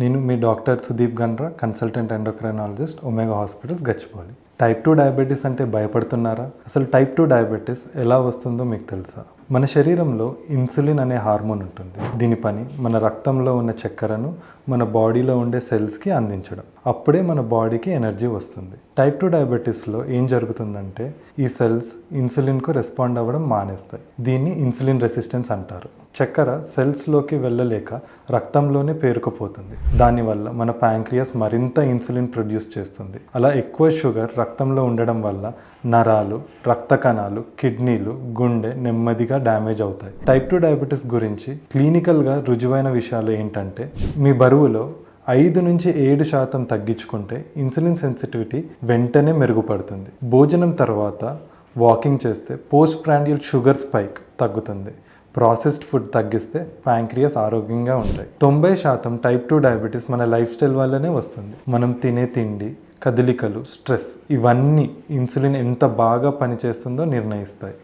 నేను మీ doctor Sudeep Ganra, consultant endocrinologist, omega hospitals, Gachibowli. Type 2 diabetes అంటే భయపడుతున్నారా? అసలు టైప్ 2 డయాబెటీస్ ఎలా వస్తుందో మీకు తెలుసా? మన శరీరంలో ఇన్సులిన్ అనే హార్మోన్ ఉంటుంది. దీని పని మన రక్తంలో ఉన్న చక్కెరను మన బాడీలో ఉండే సెల్స్కి అందించడం. అప్పుడే మన బాడీకి ఎనర్జీ వస్తుంది. టైప్ 2 డయాబెటీస్లో ఏం జరుగుతుందంటే ఈ సెల్స్ ఇన్సులిన్కు రెస్పాండ్ అవ్వడం మానేస్తాయి. దీన్ని ఇన్సులిన్ రెసిస్టెన్స్ అంటారు. చక్కెర సెల్స్లోకి వెళ్ళలేక రక్తంలోనే పేరుకుపోతుంది. దానివల్ల మన ప్యాంక్రియాస్ మరింత ఇన్సులిన్ ప్రొడ్యూస్ చేస్తుంది. అలా ఎక్కువ షుగర్ రక్తంలో ఉండడం వల్ల నరాలు, రక్త కణాలు, కిడ్నీలు, గుండె నెమ్మదిగా డ్యామేజ్ అవుతాయి. టైప్ 2 డయాబెటీస్ గురించి క్లినికల్గా రుజువైన విషయాలు ఏంటంటే మీ బరువులో 5 నుంచి 7% తగ్గించుకుంటే ఇన్సులిన్ సెన్సిటివిటీ వెంటనే మెరుగుపడుతుంది. భోజనం తర్వాత వాకింగ్ చేస్తే పోస్ట్ ప్రాండియల్ షుగర్ స్పైక్ తగ్గుతుంది. ప్రాసెస్డ్ ఫుడ్ తగ్గిస్తే ప్యాంక్రియాస్ ఆరోగ్యంగా ఉంటాయి. 90% టైప్ 2 డయాబెటీస్ మన లైఫ్ స్టైల్ వల్లనే వస్తుంది. మనం తినే తిండి, కదలికలు, స్ట్రెస్ ఇవన్నీ ఇన్సులిన్ ఎంత బాగా పనిచేస్తుందో నిర్ణయిస్తాయి.